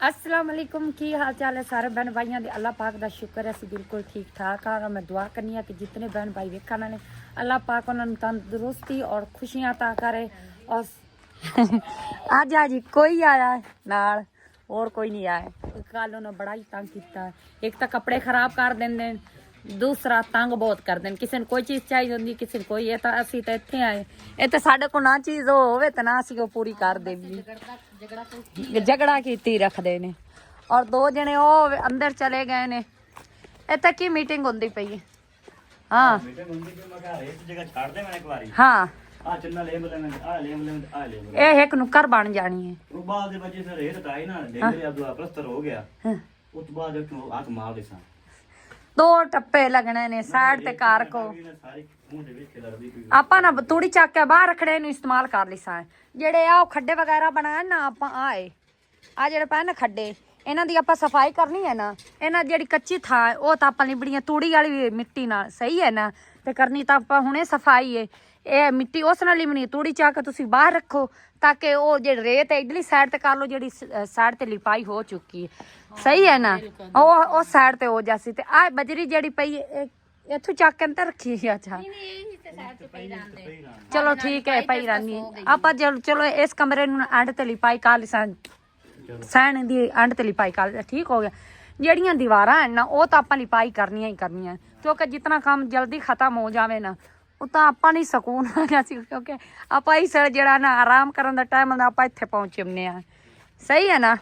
अस्सलाम वालेकुम की हाल चाल है सारे बहन भाइयों दे अल्लाह पाक दा शुक्र है ਅਸੀਂ बिल्कुल ठीक ठाक हाँ। मैं दुआ करनी है कि जितने बहन भाई वेखण ने अल्लाह पाक उन्होंने तंदुरुस्ती और खुशियां अता करे। और आज आज कोई आया है नाल और कोई नहीं आया। कल उन्होंने बड़ा ही तंग किया। एक तो कपड़े खराब कर देंगे, दूसरा तंग बहुत कर दें। किसी ने कोई चीज़ चाहिए होंगी, किसी ने कोई। तो असी तो इतने आए, ये तो साढ़े को ना चीज़ हो तो ना असी वो पूरी कर देगी। झगड़ा की रखते ने। और दो जने वो अंदर चले गए ने। इतने की मीटिंग होंगी पई है। हाँ हाँ ये एक नुक्कर बन जानी है। दो टप्पे लगने ने साइड ते कार को। ਆਪਾਂ ਨਾ ਤੂੜੀ ਚੱਕ ਕੇ ਬਾਹਰ ਰੱਖੜੇ ਨੂੰ ਇਸਤੇਮਾਲ ਕਰ ਲਿਸਾ। ਜਿਹੜੇ ਆ ਉਹ ਖੱਡੇ ਵਗੈਰਾ ਬਣਾਏ ਨਾ ਆਪਾਂ ਆਏ ਆ ਜਿਹੜੇ ਪਏ ਨਾ ਖੱਡੇ, ਇਹਨਾਂ ਦੀ ਆਪਾਂ ਸਫਾਈ ਕਰਨੀ ਹੈ ਨਾ। ਇਹਨਾਂ ਜਿਹੜੀ ਕੱਚੀ ਥਾਂ ਉਹ ਤਾਂ ਆਪਾਂ ਲਿਬੜੀਆਂ ਤੂੜੀ ਵਾਲੀ ਮਿੱਟੀ ਨਾਲ ਸਹੀ ਹੈ ਨਾ, ਤੇ ਕਰਨੀ ਤਾਂ ਆਪਾਂ ਹੁਣੇ ਸਫਾਈ ਹੈ। ਇਹ ਮਿੱਟੀ ਉਸ ਨਾਲ ਲਿਬਣੀ, ਤੂੜੀ ਚੱਕ ਕੇ ਤੁਸੀਂ ਬਾਹਰ ਰੱਖੋ ਤਾਂ ਕਿ ਉਹ ਜਿਹੜੇ ਰੇਤ ਇਧਰਲੀ ਸਾਈਡ ਤੇ ਕਰ ਲਓ, ਜਿਹੜੀ ਸਾਈਡ ਤੇ ਲਿਪਾਈ ਹੋ ਚੁੱਕੀ ਹੈ ਸਹੀ ਹੈ ਨਾ, ਉਹ ਸਾਈਡ ਤੇ ਹੋ ਜਾਸੀ। ਤੇ ਆ ਬਜਰੀ ਜਿਹੜੀ ਪਈ ਇੱਥੋਂ ਚੱਕ ਕੇ ਅੰਦਰ ਰੱਖੀ ਹੈ। ਅੱਛਾ ਚਲੋ ਠੀਕ ਹੈ ਪਈ ਰਾਨੀ ਆਪਾਂ ਚਲੋ ਇਸ ਕਮਰੇ ਨੂੰ ਐਂਡ ਤੇ ਲਿਪਾਈ ਕਰ ਲਿਸਾਂ, ਸੈਣ ਦੀ ਐਂਡ ਤੇ ਲਿਪਾਈ ਕਰ ਠੀਕ ਹੋ ਗਿਆ। ਜਿਹੜੀਆਂ ਦੀਵਾਰਾਂ ਹਨ ਨਾ ਉਹ ਤਾਂ ਆਪਾਂ ਲਿਪਾਈ ਕਰਨੀਆਂ ਹੀ ਕਰਨੀਆਂ, ਕਿਉਂਕਿ ਜਿਤਨਾ ਕੰਮ ਜਲਦੀ ਖਤਮ ਹੋ ਜਾਵੇ ਨਾ ਉਹ ਤਾਂ ਆਪਾਂ ਨਹੀਂ ਸਕੂਨ ਆ ਗਿਆ ਸੀ। ਕਿਉਂਕਿ ਆਪਾਂ ਇਸ ਜਿਹੜਾ ਨਾ ਆਰਾਮ ਕਰਨ ਦਾ ਟਾਈਮ ਹੁੰਦਾ ਆਪਾਂ ਇੱਥੇ ਪਹੁੰਚ ਜਾਂਦੇ ਹਾਂ ਸਹੀ ਹੈ ਨਾ।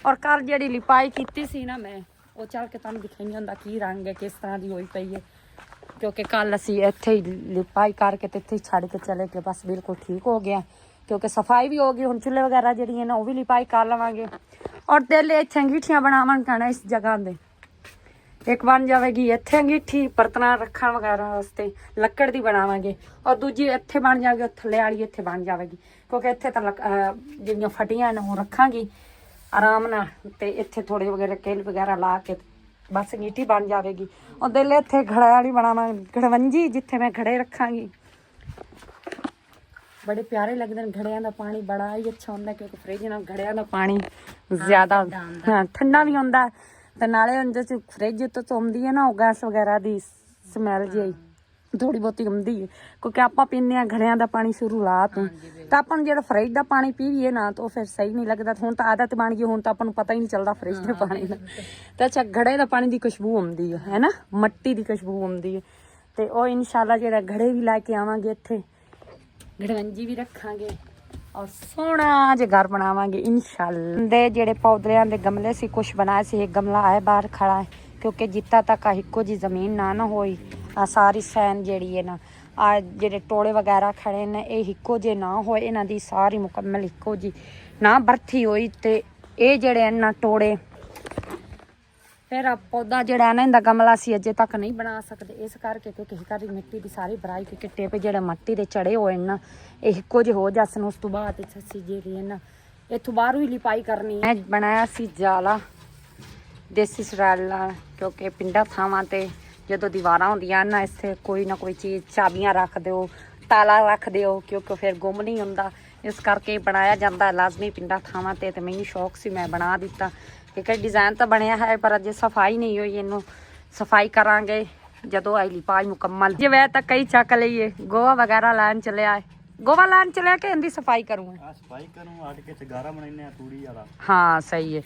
ਔਰ ਕੱਲ ਜਿਹੜੀ ਲਿਪਾਈ ਕੀਤੀ ਸੀ ਨਾ ਮੈਂ ਉਹ ਚੱਲ ਕੇ ਤੁਹਾਨੂੰ ਦਿਖਾਈ ਹੁੰਦਾ ਕੀ ਰੰਗ ਹੈ, ਕਿਸ ਤਰ੍ਹਾਂ ਦੀ ਹੋਈ ਪਈ ਹੈ। ਕਿਉਂਕਿ ਕੱਲ ਅਸੀਂ ਇੱਥੇ ਹੀ ਲਿਪਾਈ ਕਰਕੇ ਤੇ ਇੱਥੇ ਹੀ ਛੱਡ ਕੇ ਚਲੇ ਗਏ, ਬਸ ਬਿਲਕੁਲ ਠੀਕ ਹੋ ਗਿਆ। ਕਿਉਂਕਿ ਸਫਾਈ ਵੀ ਹੋ ਗਈ, ਹੁਣ ਚੁੱਲ੍ਹੇ ਵਗੈਰਾ ਜਿਹੜੀਆਂ ਨੇ ਉਹ ਵੀ ਲਿਪਾਈ ਕਰ ਲਵਾਂਗੇ। ਔਰ ਦਿਲ ਇੱਥੇ ਅੰਗੀਠੀਆਂ ਬਣਾਵਾਂਗੇ ਕਹਿਣਾ ਇਸ ਜਗ੍ਹਾ ਦੇ। ਇੱਕ ਬਣ ਜਾਵੇਗੀ ਇੱਥੇ ਅੰਗੀਠੀ ਬਰਤਨਾਂ ਰੱਖਣ ਵਗੈਰਾ ਵਾਸਤੇ ਲੱਕੜ ਦੀ ਬਣਾਵਾਂਗੇ, ਔਰ ਦੂਜੀ ਇੱਥੇ ਬਣ ਜਾਵੇਗੀ, ਥੱਲੇ ਵਾਲੀ ਇੱਥੇ ਬਣ ਜਾਵੇਗੀ। ਕਿਉਂਕਿ ਇੱਥੇ ਤਾਂ ਜਿਹੜੀਆਂ ਫਟੀਆਂ ਨੇ ਉਹ ਰੱਖਾਂਗੀ ਆਰਾਮ ਨਾਲ, ਤੇ ਇੱਥੇ ਥੋੜੇ ਵਗੈਰਾ ਕੇਲ ਵਗੈਰਾ ਲਾ ਕੇ ਬਸ ਅੰਗੀਠੀ ਬਣ ਜਾਵੇਗੀ। ਉਹ ਦਿਲ ਇੱਥੇ ਘੜੇ ਵਾਲੀ ਬਣਾਵਾਂਗੇ, ਘੜਵੰਜੀ ਜਿੱਥੇ ਮੈਂ ਘੜੇ ਰੱਖਾਂਗੀ। बड़े प्यारे लगते हैं घड़िया का पानी, बड़ा ही अच्छा होंगे क्योंकि फ्रिज ना घड़िया का पानी ज्यादा ठंडा भी होंगे। तो नाले जो फ्रिज तो आती है ना वो गैस वगैरह की स्मैल जी थोड़ी बहुती आती है, क्योंकि आप पीने घड़िया का पानी शुरुआत तो अपन जो फ्रिज का पानी पीए ना तो फिर सही नहीं लगता। हूँ तो आदत बन गई, हूँ तो अपन पता ही नहीं चलता फ्रिज के पानी का। तो अच्छा घड़े का पानी की खुशबू आती है ना, मट्टी की खुशबू आती है। तो वह इंशाल्लाह जो घड़े भी लैके आवांगे इत्थे, घड़वंजी भी रखांगे और सोहना जे घर बनावांगे इंशाल्लाह। दे जेड़े पौधियां दे गमले सी कुछ बनाए सी, एक गमला है बाहर खड़ा है क्योंकि जित्ता तक इक्को जी जमीन ना होई आ सारी सैन जेड़ी है ना आ जेड़े टोले वगैरह खड़े ने ये इक्को जे ना होए, इन्हां दी सारी मुकम्मल इक्को जी ना बरथी होई ते ये जेड़े ना टोड़े फिर पौधा जोड़ा है ना इनका गमला असी अजे तक नहीं बना सकते इस करके क्योंकि घर मिट्टी की सारी भराई के किट्टे पे जो मट्टी के चढ़े हुए ना इको जो हो जासन। उस तो बाद असी जी ना इतों बाहरों ही लिपाई करनी है। बनाया सी जाला देसी स्टाइल क्योंकि पिंडा थावां ते जो दीवारां होंदियां ना इत्थे कोई ना कोई चीज़ चाबियां रख दो, ताला रख दो, क्योंकि फिर गुम नहीं होंदा। इस करके बनाया जाता लाजमी पिंडा थावां ते मैनू शौक से मैं बना दिता। एक डिजाइन तो बनया है पर अजे सफाई नहीं हुई, इनू सफाई करांगे जदों आई लिपाई मुकम्मल। जे वै तक कई चक लीए गोवा वगैरह लैन चले आए, गोवा लैन चले के इनकी सफाई करूँगा। सफाई करूँ आट के गारा बनाने तूड़ी वाला। हाँ सही है,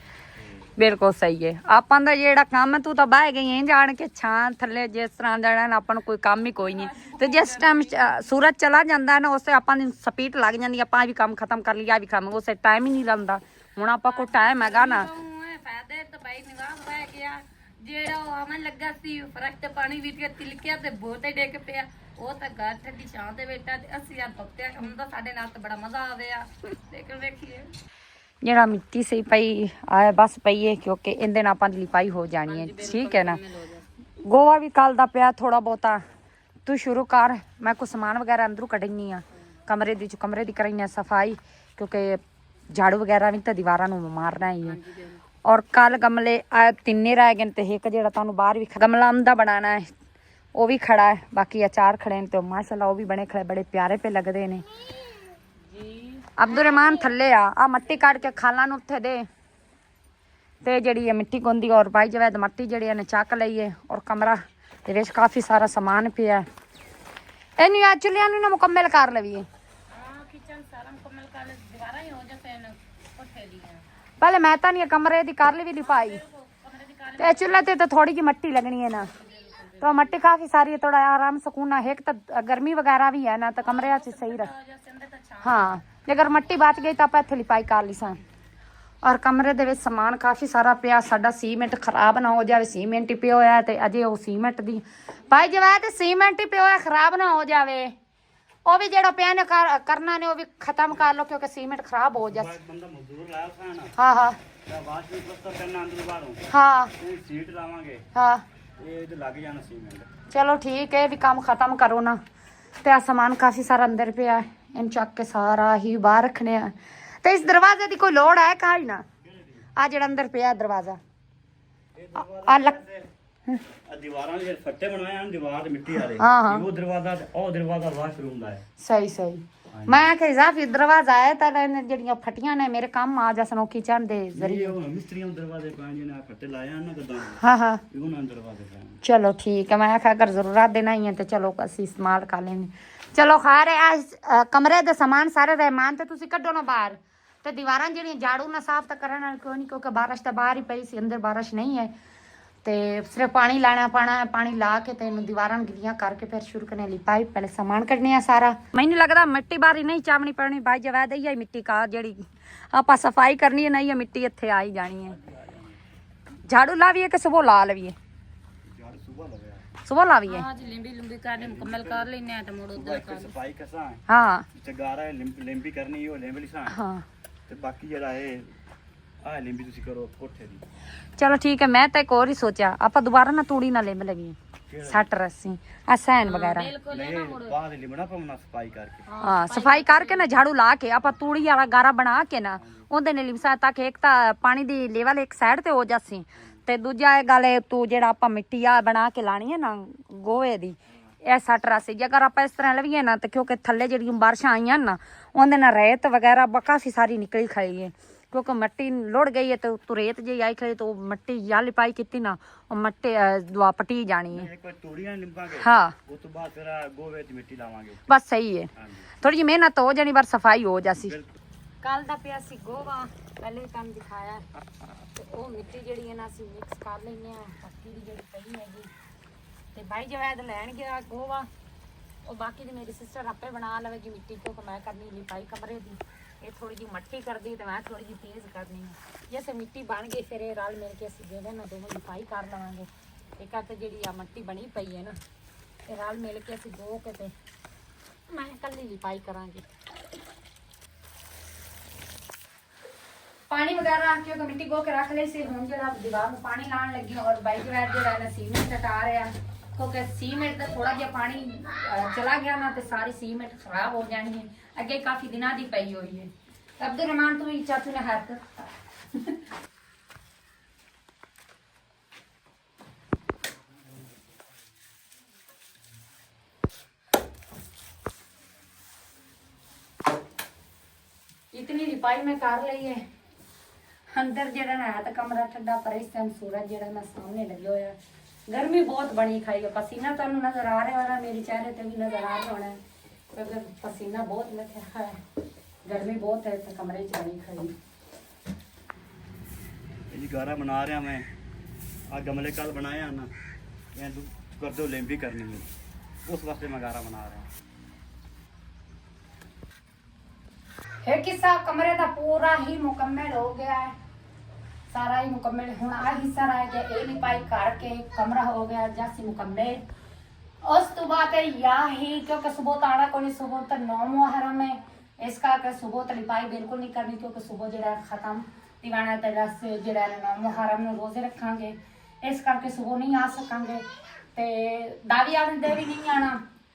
बिल्कुल सही है। आपां दा जेड़ा काम है तू तो बह गई है जान के छां थले जिस तरह जाना आपां कोई काम ही कोई नहीं। तो जिस टाइम सूरज चला जाता है ना उस आपां दी स्पीड लग जाती, आपां भी काम खत्म कर लिया भी काम उस टाइम ही नहीं लगता। हुण आपां कोई टाइम हैगा ना फायदे तो भाई निवास रह गया जेड़ा आवन लगा सी फरक ते पानी वीट के तिलकिया ते बोते डेक पिया ਉਹ ਤਾਂ ਘਰ ਠੰਡੀ ਛਾਂ ਤੇ ਬੈਠਾ ਤੇ ਅਸੀਂ ਯਾਰ ਪੱਤਿਆ ਹੁੰਦਾ ਸਾਡੇ ਨਾਲ ਤਾਂ ਬੜਾ ਮਜ਼ਾ ਆਵੇਆ। ਲੇਕਿਨ ਵੇਖੀਏ ਜਿਹੜਾ ਮਿੱਟੀ ਸਹੀ ਪਈ ਆ ਬਸ ਪਈ ਹੈ क्योंकि ਇਹਦੇ ਨਾਲ ਆਪਾਂ ਦੀ ਲਿਪਾਈ ਹੋ ਜਾਣੀ ਹੈ ਠੀਕ ਹੈ ਨਾ। ਗੋਵਾ ਵੀ ਕੱਲ ਦਾ ਪਿਆ ਥੋੜਾ ਬਹੁਤਾ, ਤੂੰ ਸ਼ੁਰੂ ਕਰ ਮੈਂ ਕੁਝ ਸਮਾਨ ਵਗੈਰਾ ਅੰਦਰੋਂ ਕੱਢਣੀ ਆ ਕਮਰੇ ਦੀ ਕਰਾਈ ਆ ਸਫਾਈ क्योंकि झाड़ू वगैरह भी तो दीवारों में मारना ही है। और कल गमले तिन्ने रह गए तो एक जो तुहानू बाहर भी गमला आमदा बनाना है वो भी खड़ा है, बाकी अचार खड़े हैं तो माशाल्लाह वो भी बने खड़े बड़े प्यारे पे लगते हैं। अब्दुल रहमान थले आ मट्टी काट के खाला नु उत्थे दे ਤੇ ਜਿਹੜੀ ਹੈ ਮਿੱਟੀ ਗੁੰਦੀ ਔਰ ਬਾਈ ਜਵੈਦ ਮੱਟੀ ਜਿਹੜੀ ਇਹਨੇ ਚੱਕ ਲਈ ਹੈ ਔਰ ਕਮਰਾ ਦੇ ਵਿੱਚ ਕਾਫੀ ਸਾਰਾ ਸਮਾਨ ਪਿਆ ਇਹਨੂੰ ਆ ਚੁੱਲਿਆਂ ਨੂੰ ਨਾ ਮੁਕੰਮਲ ਕਰ ਲਵੀਏ ਕਿਚਨ ਸਾਰਾ ਮੁਕੰਮਲ ਕਰ ਦੀਵਾਰਾਂ ਹੀ ਹੋ ਜਾਸੇ ਨੇ ਕੋਠੇ ਦੀਆਂ ਪਹਿਲੇ ਮੈਂ ਤਾਂ ਨਹੀਂ ਕਮਰੇ ਦੀ ਕਰ ਲਈ ਲਿਪਾਈ ਤੇ ਚੁੱਲ੍ਹੇ ਤੇ ਤਾਂ थोड़ी जी मट्टी लगनी है ना तो मट्टी काफी सारी है थोड़ा आराम सुकून है एक तो गर्मी वगैरह भी है ना तो कमरे च सही रह हाँ अगर मट्टी बच गई तो आप इत्थे लिपाई कर ली और कमरे दे विच समान काफी सारा पिया साडा सीमेंट खराब ना हो जाए सीमेंट ही पिया होया ते अजे वो सीमेंट दी भाई जवैद सीमेंट ही पिया होया खराब ना हो जाए ਉਹ ਵੀ ਜਿਹੜਾ ਪਿਆ ਨੇ ਕਰਨਾ ਨੇ ਉਹ ਵੀ ਖਤਮ ਕਰ ਲੋ ਕਿਉਂਕਿ ਸੀਮੈਂਟ ਖਰਾਬ ਹੋ ਜਾਸ ਬੰਦਾ ਮਜ਼ਦੂਰ ਲਾਇਆ ਸਾਨਾ ਹਾਂ ਹਾਂ ਤਾਂ ਬਾਅਦ ਵਿੱਚ ਪਲਸਤਰ ਕਰਨਾ ਅੰਦਰ ਬਾਹਰੋਂ ਹਾਂ ਇਹ ਸੀਟ ਲਾਵਾਂਗੇ ਹਾਂ ਇਹ ਤੇ ਲੱਗ ਜਾਣਾ ਸੀਮੈਂਟ ਚਲੋ ਠੀਕ ਹੈ ਵੀ ਕੰਮ ਖਤਮ ਕਰੋ ਨਾ ਤੇ ਆ ਸਮਾਨ ਕਾਫੀ ਸਾਰਾ ਅੰਦਰ ਪਿਆ ਇਹਨੂੰ ਚੱਕ ਕੇ ਸਾਰਾ ਹੀ ਬਾਹਰ ਰੱਖਣੇ ਆ ਤੇ ਇਸ ਦਰਵਾਜ਼ੇ ਦੀ ਕੋਈ ਲੋੜ ਹੈ ਕਾਹੀ ਨਾ ਆ ਜਿਹੜਾ ਅੰਦਰ ਪਿਆ ਦਰਵਾਜ਼ਾ ਆ ਦੀਵਾਰਾਂ ਦੇ ਫੱਟੇ ਬਣਾਏ ਹਨ ਦੀਵਾਰ ਤੇ ਮਿੱਟੀ ਵਾਲੇ ਹਾਂ ਹਾਂ ਉਹ ਦਰਵਾਜ਼ਾ ਵਾਸ਼ਰੂਮ ਦਾ ਹੈ ਸਹੀ ਸਹੀ ਮੈਂ ਕਿ ਇਜ਼ਾਫੀ ਦਰਵਾਜ਼ਾ ਹੈ ਤਾਂ ਜਿਹੜੀਆਂ ਫਟੀਆਂ ਨੇ ਮੇਰੇ ਕੰਮ ਆ ਜਾਸਨ ਉਹ ਕਿਚਨ ਦੇ ਜ਼ਰੀਏ ਉਹ ਮਿਸਤਰੀਆਂ ਦਰਵਾਜ਼ੇ ਪਾਏ ਜਿਹਨੇ ਫੱਟੇ ਲਾਏ ਹਨ ਨਾ ਕਦਾਂ ਹਾਂ ਹਾਂ ਉਹਨਾਂ ਦਰਵਾਜ਼ੇ ਪਾਏ ਚਲੋ ਠੀਕ ਹੈ ਮੈਂ ਅਗਰ ਜ਼ਰੂਰਤ ਦੇਣਾ ਹੀ ਹੈ ਤੇ ਚਲੋ ਅਸੀਂ ਇਸਤੇਮਾਲ ਕਰ ਲੈਣੇ ਚਲੋ ਖੈਰ ਹੈ ਕਮਰੇ ਦੇ ਸਮਾਨ ਸਾਰੇ ਰਹਿਮਾਨ ਤੇ ਤੁਸੀਂ ਕੱਢੋ ਨਾ ਬਾਹਰ ਤੇ ਦੀਵਾਰਾਂ ਜਿਹੜੀਆਂ ਝਾੜੂ ਨਾ ਸਾਫ਼ ਤਾਂ ਕਰਨ ਨਾਲ ਕੋਈ ਨਹੀਂ ਕਿਉਂਕਿ ਬਾਰਿਸ਼ ਤਾਂ ਬਾਹਰ ਹੀ ਪਈ ਸੀ ਅੰਦਰ ਬਾਰਿਸ਼ ਨਹੀਂ ਹੈ ਤੇ ਸਿਰਫ ਪਾਣੀ ਲਾਣਾ ਪਾਣਾ ਪਾਣੀ ਲਾ ਕੇ ਤੇ ਇਹਨੂੰ ਦੀਵਾਰਾਂ ਗਿੱਲੀਆਂ ਕਰਕੇ ਫਿਰ ਸ਼ੁਰੂ ਕਰਨੇ ਲਈ ਪਾਈਪ ਪਹਿਲੇ ਸਮਾਨ ਕੱਢਨੇ ਆ ਸਾਰਾ ਮੈਨੂੰ ਲੱਗਦਾ ਮਿੱਟੀ ਬਾਰੀ ਨਹੀਂ ਚਾਵਣੀ ਪੈਣੀ ਭਾਈ ਜਵੈਦ ਹੀ ਮਿੱਟੀ ਕਾ ਜਿਹੜੀ ਆਪਾਂ ਸਫਾਈ ਕਰਨੀ ਹੈ ਨਹੀਂ ਮਿੱਟੀ ਇੱਥੇ ਆ ਹੀ ਜਾਣੀ ਹੈ ਝਾੜੂ ਲਾਵੀਏ ਕਿ ਸੁਬਹ ਲਾ ਲਵੀਏ ਸੁਬਹ ਲਾਵੀਏ आज लिंबी लुंबी करने मुकम्मल कर लेने तो मोड़ उधर कर ਸਫਾਈ ਕਸਾਂ ਹਾਂ ਤੇ ਗਾਰਾ ਲਿੰਬੀ ਕਰਨੀ ਉਹ ਲਿੰਬ ਲਿਸਾਂ ਹਾਂ ਤੇ ਬਾਕੀ ਜਿਹੜਾ ਇਹ ਆ ਲਿੰਬੀ ਤੁਸੀਂ ਕਰੋ ਕੋਠੇ ਦੀ ਚਲੋ ਠੀਕ ਹੈ ਮੈਂ ਤਾਂ ਇੱਕ ਹੋਰ ਹੀ ਸੋਚਿਆ ਆਪਾਂ ਦੁਬਾਰਾ ਨਾ ਤੂੜੀ ਨਾ ਲਿੰਬ ਲਵੀਏ ਸੱਟ ਰੱਸੀ ਆ ਸੈਨ ਵਗੈਰਾ ਨਹੀਂ ਬਾਅਦ ਲਿੰਬਣਾ ਪਵਨਾ ਸਫਾਈ ਕਰਕੇ ਹਾਂ ਸਫਾਈ ਕਰਕੇ ਨਾ ਝਾੜੂ ਲਾ ਕੇ ਆਪਾਂ ਤੂੜੀ ਵਾਲਾ ਗਾਰਾ ਬਣਾ ਕੇ ਨਾ ਉਹਦੇ ਨੇ ਲਿਮਸਾ ਤਾਂ ਕਿ ਇੱਕ ਤਾਂ ਪਾਣੀ ਦੀ ਲੈਵਲ ਇੱਕ ਸਾਈਡ ਤੇ ਹੋ ਜਾਸੀ ਤੇ ਦੂਜਾ ਇਹ ਗੱਲ ਤੂੰ ਜਿਹੜਾ ਆਪਾਂ ਮਿੱਟੀ ਆ ਬਣਾ ਕੇ ਲਾਣੀ ਹੈ ਨਾ ਗੋਹੇ ਦੀ ਇਹ ਸੱਟ ਰੱਸੀ ਜੇਕਰ ਆਪਾਂ ਇਸ ਤਰ੍ਹਾਂ ਲਵੀਏ ਨਾ ਤੇ ਕਿਉਂਕਿ ਥੱਲੇ ਜਿਹੜੀਆਂ ਬਾਰਿਸ਼ਾਂ ਆਈਆਂ ਨਾ ਉਹਦੇ ਨਾਲ ਰੇਤ ਵਗੈਰਾ ਕਾਫੀ ਸਾਰੀ ਨਿਕਲੀ ਖਾਈ ਹੈ क्योंकि मट्टी लुढ़ गई है तो रेत जी आई खड़ी तो मट्टी या लिपाई की ना और मट्टी दुआ पटी जानी है हाँ मिट्टी लावांगे बस सही है थोड़ी जी मेहनत हो जानी बार सफाई हो जासी कल दा पिया सी गोवा पहले काम दिखाया ते ओ मिट्टी जेड़ी है ना सी मिक्स कर लेने आ पक्की दी जेड़ी पई हैगी ते भाई जवैद लैन गया गोवा और बाकी दी मेरी सिस्टर आपे बना लवेगी मिट्टी क्योंकि मैं करनी लिपाई कमरे दी ये थोड़ी जी मट्टी कर दी तो मैं थोड़ी जी तेज करनी है जैसे मिट्टी बन गई फिर रल मिल के असं जेडे ना दोनों लिपाई कर लवेंगे एक तो जी मट्टी बनी पई है ना ये रल मिल के असं दो के ते मैं कल लिपाई करांगी पानी वगैरह क्योंकि मिट्टी गो के रख ली सी हुण जेड़ा दीवार में पानी लाने लगी और बाइक वैर जेड़ा ना सीमेंट हटा रहे हैं क्योंकि सीमेंट का थोड़ा जिहा पानी चला गया ना तो सारी सीमेंट खराब हो जानी है अगे काफी दिनों की पई हुई है अब्दुल रहमान तू चाचू ने हाथ इतनी लिपाई में कर ली है अंदर जेड़ा ना है तो कमरा ठंडा पर इस टाइम सूरज जेड़ा ना सामने लगे हुआ है गर्मी बहुत बनी खाई है पसीना तो नजर आ रहा है मेरे चेहरे पे भी नजर आ रहा होना है क्योंकि पसीना बहुत लगा है गर्मी बहुत है तो कमरे च बनी खाई ये गारा बना रहा मैं आ गमले कल बनाया ना मैं कर दो लिंबी करनी है उस वास्ते मैं गारा बना रहा एक हिस्सा कमरे का पूरा ही मुकम्मल हो गया है सारा ही मुकम्मल हुण आ हिस्सा रह गया ये लिपाई करके कमरा हो गया जैसी मुकम्मल उस तो बाद या ही क्योंकि सुबह तो आना कोई सुबह तो 9 मुहर्रम है इस करके सुबह तो लिपाई बिल्कुल नहीं करनी क्योंकि सुबह जो खत्म दीवाना तरस जो 9 मुहर्रम में रोजे रखांगे इस करके सुबह नहीं आ सकांगे ते दावी आने दे भी नहीं आना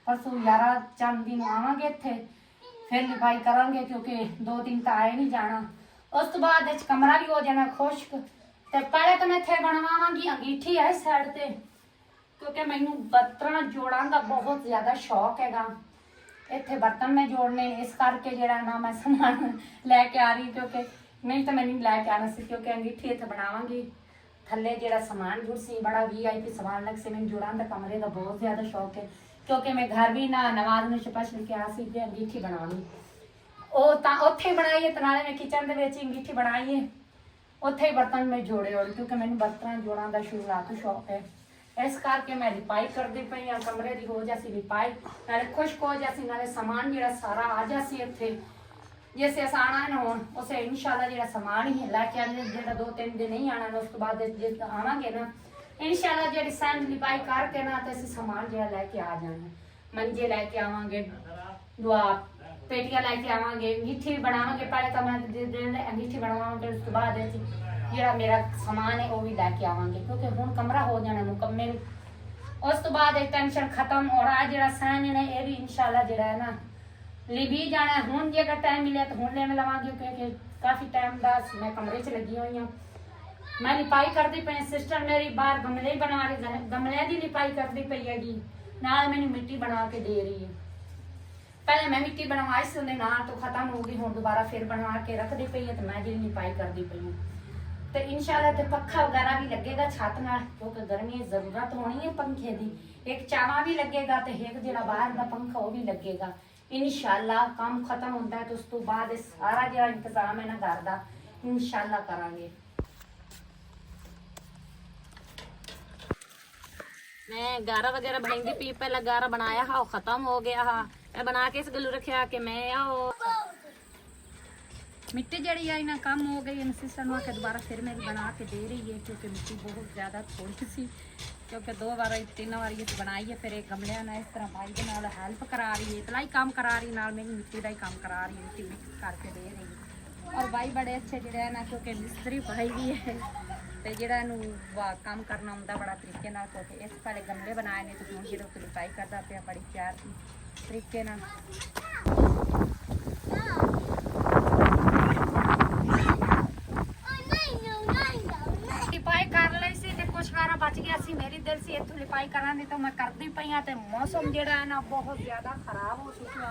परसों 11 चंद दिन आवांगे इत्थे फिर लिपाई करांगे क्योंकि 2 दिन तो आए नहीं जाना उस तो बाद कमरा भी हो जाना खुश्क ते पहले तो मैं इत्थे बनवावांगी अंगीठी है इस साइड ते क्योंकि मैनू बर्तन जोड़ां दा बहुत ज्यादा शौक हैगा इत्थे बर्तन मैं जोड़ने इस करके जेड़ा ना मैं समान लैके आ रही क्योंकि ਨਹੀਂ ਤਾਂ ਮੈਨੂੰ ਲੈ ਕੇ ਆਣਾ ਸੀ ਕਿਉਂਕਿ ਅੰਗੀਠੀ ਇੱਥੇ ਬਣਾਵਾਂਗੀ। ਥੱਲੇ ਜਿਹੜਾ ਸਮਾਨ ਜੁੜ ਸੀ ਬੜਾ VIP ਸਮਾਨ ਲੱਗ ਸੀ। ਮੈਨੂੰ ਜੁੜਾਂ ਦਾ ਕਮਰੇ ਦਾ ਬਹੁਤ ਜ਼ਿਆਦਾ ਸ਼ੌਕ ਹੈ ਕਿਉਂਕਿ ਮੈਂ ਘਰ ਵੀ ਨਾ ਨਵਾਜ਼ ਨੂੰ ਸਪੈਸ਼ਲ ਕਿਹਾ ਸੀ ਕਿ ਅੰਗੀਠੀ ਬਣਾਉਣੀ। ਉਹ ਤਾਂ ਉੱਥੇ ਬਣਾਈ ਹੈ ਤੇ ਨਾਲੇ ਮੈਂ ਕਿਚਨ ਦੇ ਵਿੱਚ ਅੰਗੀਠੀ ਬਣਾਈ ਹੈ। ਉੱਥੇ ਹੀ ਬਰਤਨ ਮੈਂ ਜੋੜੇ ਹੋਣ ਕਿਉਂਕਿ ਮੈਨੂੰ ਬਰਤਨਾਂ ਜੋੜਾਂ ਦਾ ਸ਼ੁਰੂਆਤ ਤੋਂ ਸ਼ੌਕ ਹੈ। ਇਸ ਕਰਕੇ ਮੈਂ ਲਿਪਾਈ ਕਰਦੀ ਪਈ ਹਾਂ। ਕਮਰੇ ਦੀ ਹੋ ਜਾਸੀ ਲਿਪਾਈ, ਨਾਲੇ ਖੁਸ਼ਕ ਹੋ ਜਾਸੀ, ਨਾਲੇ ਸਮਾਨ ਜਿਹੜਾ ਸਾਰਾ ਆ ਜਾਸੀ ਇੱਥੇ। जैसे आना ना हो उसे इंशाल्लाह ਜਿਹੜਾ ਸਮਾਨ ਹੀ ਲੈ ਕੇ ਆਣੇ ਜਿਹੜਾ 2-3 ਦਿਨ ਨਹੀਂ ਆਣਾ ਨਾ ਉਸ ਤੋਂ ਬਾਅਦ ਜੇ ਆਵਾਂਗੇ ਨਾ इंशाल्लाह ਜਿਹੜੀ ਸੈਂਡ ਲਿਪਾਈ ਕਰਕੇ ਨਾ ਤੇ ਅਸੀਂ ਸਮਾਨ ਜਿਹੜਾ ਲੈ ਕੇ ਆ ਜਾਣਾ। ਮੰਜੇ ਲੈ ਕੇ ਆਵਾਂਗੇ, ਦੁਆ ਪੇਟੀਆਂ ਲੈ ਕੇ ਆਵਾਂਗੇ, ਅੰਗੀਠੀ ਬਣਾਵਾਂਗੇ। ਪਹਿਲੇ ਤਾਂ ਮੈਂ ਅੰਗੀਠੀ ਬਣਾਵਾਂਗੇ ਉਸ ਤੋਂ ਬਾਅਦ ਜਿਹੜਾ ਮੇਰਾ ਸਮਾਨ ਹੈ ਉਹ ਵੀ ਲੈ ਕੇ ਆਵਾਂਗੇ ਕਿਉਂਕਿ ਹੁਣ ਕਮਰਾ ਹੋ ਜਾਣਾ ਮੁਕੰਮਲ। ਉਸ ਤੋਂ ਬਾਅਦ ਇਹ ਟੈਨਸ਼ਨ ਖਤਮ। ਔਰ ਆ ਜਿਹੜਾ ਸੈਨ ਹੈ ਇਹ ਵੀ इंशाल्लाह ਜਿਹੜਾ ਹੈ ਨਾ लिबी जाना है। हूँ जे अगर टाइम मिले तो हूँ लेने लवांगी क्योंकि काफ़ी टाइम का मैं कमरे च लगी हुई हूँ। मैं लिपाई करती पई, सिस्टर मेरी बाहर गमले बना रही, गमले की लिपाई करती पई हैगी, नाल मैंने मिट्टी बना के दे रही है। पहले मैं मिट्टी बनवाई से उन्हें ना तो खत्म हो गई, हूँ दोबारा फिर बनवा के रखती पई है तो मैं जी लिपाई करती पई हूँ। तो इंशाल्लाह ते पक्खा वगैरह भी लगेगा छत नाल क्योंकि गर्मी जरूरत होनी है पंखे की। एक चावा भी लगेगा तो एक जो बाहर का पंखा वो भी लगेगा। इंशाल्लाह काम खत्म होता है तो उस तो बाद सारा जो इंतजाम है ना घर का इंशाल्लाह करांगे। मैं गारा वगैरह बनाई पी, पहला गारा बनाया हा खत्म हो गया हा। मैं बना के इस गलू रखा कि मैं मिट्टी जड़ी आई ना कम हो गई। सिस्टर ने दोबारा फिर मेरी बना के दे रही है क्योंकि मिट्टी बहुत ज़्यादा थोड़ी सी क्योंकि 2 बार 3 बार ये बनाई है। फिर एक गमले ना इस तरह भाई के नाल हेल्प करा रही है, तलाई काम करा रही नाल मेरी मिट्टी का ही काम करा रही है, मिट्टी मिक्स करके दे रही है। और भाई बड़े अच्छे जोड़े ना क्योंकि मिस्त्री भाई भी है तो जोड़ा काम करना आंदा बड़ा तरीके नाल क्योंकि इस पहले गमले बनाए ने तो हूँ जो लिपाई करता पे बड़ी प्यार तरीके नाल। लिपाई कर ली सी ते कुछ गारा बच गया सी। मेरी दिल सी इत्थों लिपाई करा दी तो मैं करती पई हाँ ते मौसम जेड़ा है ना बहुत ज़्यादा खराब हो चुका।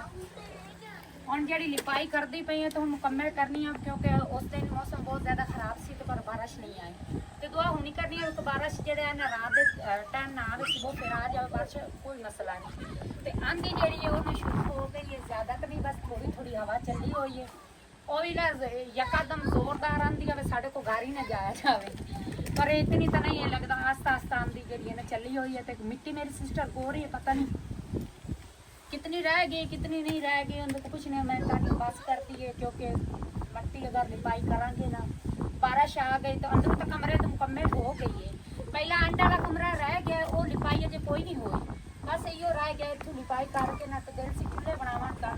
हुण जेड़ी लिपाई करती पई है तो हुण मुकम्मल करनी है क्योंकि उस दिन मौसम बहुत ज़्यादा खराब सी तो पर बारिश नहीं आई तो दुआ हुणी करनी है तो बारिश जेड़ा है ना रात दे टाइम ना आवे सुबह फिर आ जाए बारिश कोई मसला नहीं। तो आंधी जेड़ी है वो शुरू हो गई है, ज़्यादा तो नहीं बस थोड़ी थोड़ी हवा चली हुई है। ਉਹ ਵੀ ਨਾ यकदम जोरदार आंधी आवे साढ़े को गाड़ी ना जाया जावे पर इतनी तो नहीं है लगता आस्ता आस्ता आंधी जी ना चली हुई है। तो मिट्टी मेरी सिस्टर को रही है पता नहीं कितनी रह गई कितनी नहीं रह गई उनको कुछ नहीं। मैं ताकि बस करती है क्योंकि मिट्टी अगर लिपाई करांगे ना बारिश आ गई तो अंदर तो कमरे तो मुकम्मल हो गई है। पहला अंडा का कमरा रह गया वो लिपाई अजे कोई नहीं हुई बस यो रह गया इतों लिपाई करके ना तो दिल से चूल्हे बनावन का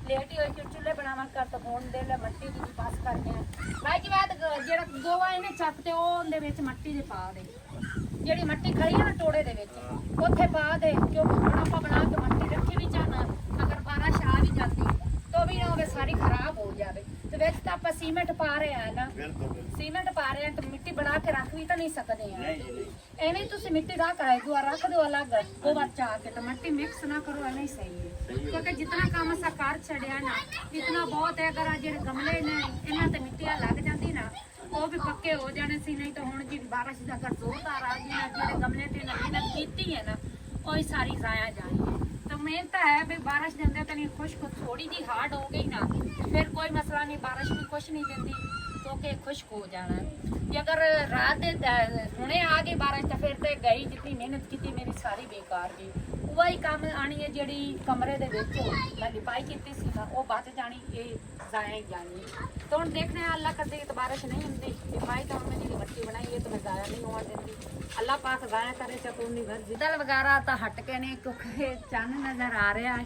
लेट ही हुई चूल्हे बनावन कर तो फोन दे ले मट्टी की पास करके भाई की बात जो गोवा इन्हें चकते वो मट्टी दे पा दे जी मट्टी खड़ी है ना टोड़े दे उत्थे पा दे क्योंकि हम आप बना के मट्टी रखी भी जाना अगर बारिश आ भी जाती तो भी ना हो सारी खराब हो जाए। तो वैसे तो आप सीमेंट पा रहे हैं ना सीमेंट पा रहे हैं तो मिट्टी बना के रख भी तो नहीं सकते हैं एवं तुम मिट्टी रख रख दो अलग गोबर चा के तो मिट्टी मिक्स ना करो नहीं सही है क्योंकि जितना काम असा कर छड़िया ना इतना बहुत है। अगर जो गमले ने इन्हों तो मिट्टियाँ लग जाती ना वो भी पक्के हो जाने सी नहीं तो हूँ जी बारिश का अगर जोरदार आ गई ना जो गमले से मेहनत की है ना वो सारी जाया जानी है। तो मेन तो है भी बारिश देंगे तो नहीं खुश्क थोड़ी जी हार्ड हो गई ना फिर कोई मसला नहीं बारिश भी कुछ नहीं देती तो के खुश्क हो जाना है। अगर रात हुणे आ गई बारिश तो फिर तो गई जितनी मेहनत की मेरी सारी बेकार गई। वही काम आनी है जी कमरे दे विच मैं लिपाई की सी ना वो बच जानी ये जाया ही जानी। तो हम देखने अल्लाह करते तो बारिश नहीं होंगी लिपाई तो हमने जी मट्टी बनाई है तो मैं जाया नहीं होने देती अल्लाह पाक जाया करे चाहे उन्नी मर्जी। दल वगैरह तो हट के ने क्योंकि चन्न नज़र आ रहा है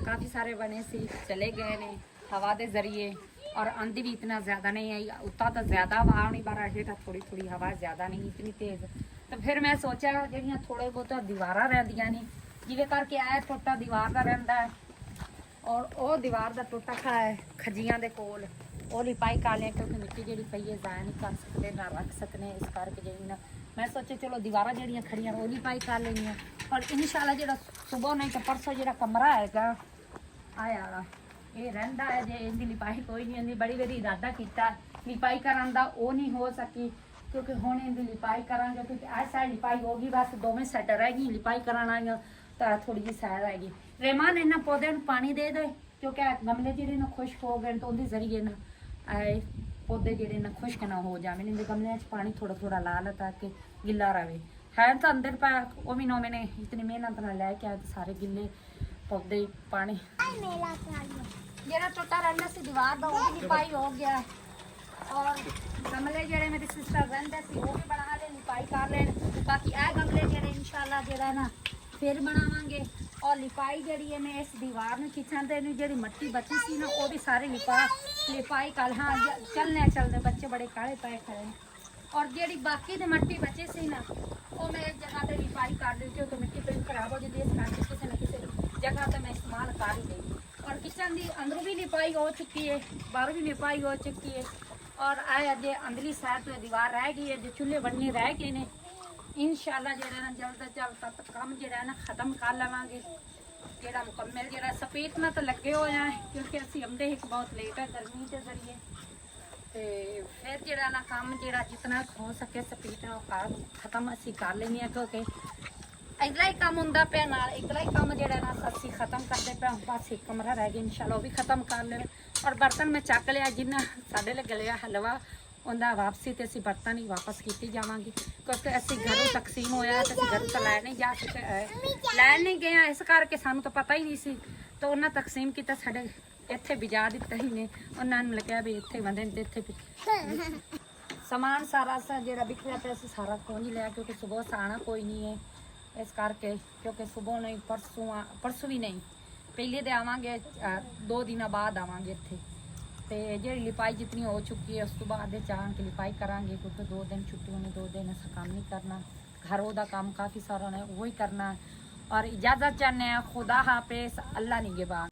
काफ़ी सारे बने सी चले गए ने हवा के जरिए और आंधी भी इतना ज़्यादा नहीं आई उतना तो ज़्यादा हवा नहीं बारह हेठा थोड़ी थोड़ी हवा ज़्यादा नहीं इतनी तेज़। तो फिर मैं सोचा जड़ियाँ थोड़े बहुत दीवार रहिंदियां ने जिवे करके आया टोटा दीवार का रहिंदा है और वो दीवार का टोटा खा है खजियां दे कोल वो लिपाई कर लिया क्योंकि मिट्टी जी पई है जाया नहीं कर सकते ना रख सकते इस करके जी ना मैं सोचे चलो दीवार जड़ियाँ खड़ियां वो लिपाई कर लेंगे और इंशाल्लाह जो सुबह नहीं तो परसों जो कमरा है आया ये रहा है जे इनकी लिपाई कोई नहीं आती बड़ी बारी इरादा किया ਲਿਪਾਈ ਕਰਨ ਦਾ ਉਹ ਨਹੀਂ ਹੋ ਸਕੀ ਕਿਉਂਕਿ ਹੁਣ ਇਹਦੀ ਲਿਪਾਈ ਕਰਾਂਗੇ ਕਿਉਂਕਿ ਇਹ ਸਾਈਡ ਲਿਪਾਈ ਹੋ ਗਈ ਬਸ ਦੋਵੇਂ ਸਾਈਡ ਰਹਿ ਗਈ ਲਿਪਾਈ ਕਰਾਉਣਾ ਹੈ ਤਾਂ ਥੋੜੀ ਜਿਹੀ ਸਾਈਡ ਰਹਿ ਗਈ। ਰਹਿਮਾਨ ਇਹਨਾਂ ਪੌਦਿਆਂ ਨੂੰ ਪਾਣੀ ਦੇ ਦੇ ਕਿਉਂਕਿ ਇਹ ਗਮਲੇ ਜਿਹੜੇ ਨਾ ਖੁਸ਼ਕ ਹੋ ਗਏ ਤਾਂ ਉਹਦੇ ਜ਼ਰੀਏ ਨਾ ਇਹ ਪੌਦੇ ਜਿਹੜੇ ਨਾ ਖੁਸ਼ਕ ਨਾ ਹੋ ਜਾਵੇ ਇਹਦੇ ਗਮਲਿਆਂ 'ਚ ਪਾਣੀ ਥੋੜਾ ਥੋੜਾ ਲਾ ਲਾ ਤਾਂ ਕਿ ਗਿੱਲਾ ਰਹੇ ਹੈ ਤਾਂ ਅੰਦਰ ਪਾ ਉਹ ਵੀ ਨੋ ਮੈਨੇ ਇਤਨੀ ਮਿਹਨਤ ਨਾਲ ਲੈ ਕੇ ਆਏ ਸਾਰੇ ਗਿੱਲੇ ਪੌਦੇ ਪਾਣੀ ਜਿਹੜਾ ਟੁੱਟਾ ਰਹਿੰਦਾ ਸੀ ਦੀਵਾਰ ਦਾ ਉਹ ਵੀ ਲਿਪਾਈ ਹੋ ਗਿਆ ਹੈ। ਔਰ ਗਮਲੇ ਜਿਹੜੇ ਮੇਰੇ ਸਿਸਟਰ ਰਹਿੰਦੇ ਸੀ ਉਹ ਵੀ ਬਣਾ ਲੈ ਲਿਪਾਈ ਕਰ ਲੈਣ ਬਾਕੀ ਇਹ ਗਮਲੇ ਜਿਹੜੇ ਇਨਸ਼ਾਅੱਲਾ ਜਿਹੜਾ ਨਾ ਫਿਰ ਬਣਾਵਾਂਗੇ ਔਰ ਲਿਪਾਈ ਜਿਹੜੀ ਹੈ ਮੈਂ ਇਸ ਦੀਵਾਰ ਨੂੰ ਖਿੱਚਣ ਤੇ ਨੂੰ ਜਿਹੜੀ ਮਿੱਟੀ ਬਚੀ ਸੀ ਨਾ ਉਹ ਵੀ ਸਾਰੇ ਲਿਪਾਈ ਕਰ ਹਾਂ ਚੱਲਦੇ ਬੱਚੇ ਬੜੇ ਕਾਲੇ ਪਏ ਖੜੇ ਨੇ ਔਰ ਜਿਹੜੀ ਬਾਕੀ ਦੀ ਮਿੱਟੀ ਬਚੀ ਸੀ ਨਾ ਉਹ ਮੈਂ ਇੱਕ ਜਗ੍ਹਾ ਤੇ ਲਿਪਾਈ ਕਰ ਲਈ ਕਿਉਂਕਿ ਮਿੱਟੀ ਪੇਂਟ ਖਰਾਬ ਹੋ ਜਾਂਦੀ ਹੈ ਇਸ ਕਰਕੇ ਕਿਸੇ ਨਾ ਕਿਸੇ ਜਗ੍ਹਾ ਤੇ ਮੈਂ ਇਸਤੇਮਾਲ ਕਰ ਹੀ ਲਈ ਔਰ ਕਿਚਨ ਦੀ ਅੰਦਰੋਂ ਵੀ ਲਿਪਾਈ ਹੋ ਚੁੱਕੀ ਹੈ ਬਾਹਰੋਂ ਵੀ ਲਿਪਾਈ ਹੋ ਚੁੱਕੀ ਹੈ ਔਰ ਆਹ ਅਜੇ ਅੰਦਰਲੀ ਸਾਈਡ ਤੋਂ ਦੀਵਾਰ ਰਹਿ ਗਈ ਹੈ ਜੋ ਚੁੱਲ੍ਹੇ ਬਣਨੇ ਰਹਿ ਗਏ ਨੇ ਇਨਸ਼ਾਅੱਲਾ ਜਿਹੜਾ ਨਾ ਜਲਦ ਤੋਂ ਜਲਦ ਤੱਕ ਕੰਮ ਜਿਹੜਾ ਨਾ ਖਤਮ ਕਰ ਲਵਾਂਗੇ ਜਿਹੜਾ ਮੁਕੰਮਲ ਜਿਹੜਾ ਸਫੇਦ ਨਾਲ ਤਾਂ ਲੱਗੇ ਹੋਏ ਆ ਕਿਉਂਕਿ ਅਸੀਂ ਆਉਂਦੇ ਇੱਕ ਬਹੁਤ ਲੇਟ ਹੈ ਗਰਮੀ ਦੇ ਜ਼ਰੀਏ ਤੇ ਫਿਰ ਜਿਹੜਾ ਨਾ ਕੰਮ ਜਿਹੜਾ ਜਿੰਨਾ ਹੋ ਸਕੇ ਸਫੇਦ ਨਾਲ ਖਤਮ ਅਸੀਂ ਕਰ ਲੈਂਦੇ ਹਾਂ ਕਿਉਂਕਿ ਇਧਰ ਹੀ ਕੰਮ ਹੁੰਦਾ ਪਿਆ ਨਾਲ ਇਧਰ ਹੀ ਕੰਮ ਜਿਹੜਾ ਨਾ ਅਸੀਂ ਖਤਮ ਕਰਦੇ ਪਿਆ ਬਸ ਇੱਕ ਕਮਰਾ ਰਹਿ ਗਿਆ ਇਨਸ਼ਾਅੱਲਾ ਉਹ ਵੀ ਖਤਮ ਕਰ ਲੈਣਾ ਔਰ ਬਰਤਨ ਮੈਂ ਚੱਕ ਲਿਆ ਜਿੰਨਾ ਸਾਡੇ ਲਈ ਲਿਆ ਹਲਵਾ ਉਹਦਾ ਵਾਪਸੀ ਤੇ ਅਸੀਂ ਬਰਤਨ ਹੀ ਵਾਪਸ ਕੀਤੀ ਜਾਵਾਂਗੇ ਕਿਉਂਕਿ ਅਸੀਂ ਘਰੋਂ ਤਕਸੀਮ ਹੋਇਆ ਤੇ ਅਸੀਂ ਘਰ ਤੋਂ ਲੈ ਨਹੀਂ ਜਾ ਸਕੇ ਲੈਣ ਨਹੀਂ ਗਏ ਇਸ ਕਰਕੇ ਸਾਨੂੰ ਤਾਂ ਪਤਾ ਹੀ ਨਹੀਂ ਸੀ ਤਾਂ ਉਹਨਾਂ ਤਕਸੀਮ ਕੀਤਾ ਸਾਡੇ ਇੱਥੇ ਵਿਜਾ ਦਿੱਤਾ ਹੀ ਨੇ ਉਹਨਾਂ ਨੂੰ ਲੱਗਿਆ ਵੀ ਇੱਥੇ ਬੰਦੇ ਨੇ ਇੱਥੇ ਸਮਾਨ ਸਾਰਾ ਜਿਹੜਾ ਵਿਖਰਿਆ ਪਿਆ ਸੀ ਸਾਰਾ ਖੋਜ ਲਿਆ ਕਿਉਂਕਿ ਸਵੇਰ ਸਾਣਾ ਕੋਈ ਨਹੀਂ ਹੈ ਇਸ ਕਰਕੇ ਕਿਉਂਕਿ ਸਵੇਰ ਨਹੀਂ ਪਰਸੋਂ ਵੀ ਨਹੀਂ ਪਹਿਲੇ ਦੇ ਆਵਾਂਗੇ 2 ਦਿਨਾਂ ਬਾਅਦ ਆਵਾਂਗੇ ਇੱਥੇ ਤੇ ਜਿਹੜੀ ਲਿਪਾਈ ਜਿਤਨੀ ਹੋ ਚੁੱਕੀ ਹੈ ਉਸ ਤੋਂ ਬਾਅਦ ਚਾਹਾਂ ਕਿ ਲਿਪਾਈ ਕਰਾਂਗੇ ਕਿਉਂਕਿ 2 ਦਿਨ ਛੁੱਟੀ ਹੋਣੀ 2 ਦਿਨ ਅਸੀਂ ਕੰਮ ਨਹੀਂ ਕਰਨਾ ਘਰੋਂ ਦਾ ਕੰਮ ਕਾਫੀ ਸਾਰਾ ਨੇ ਉਹ ਹੀ ਕਰਨਾ ਔਰ इजाज़त चाहते हैं खुदा हाफिज़ अल्लाह निगहबान।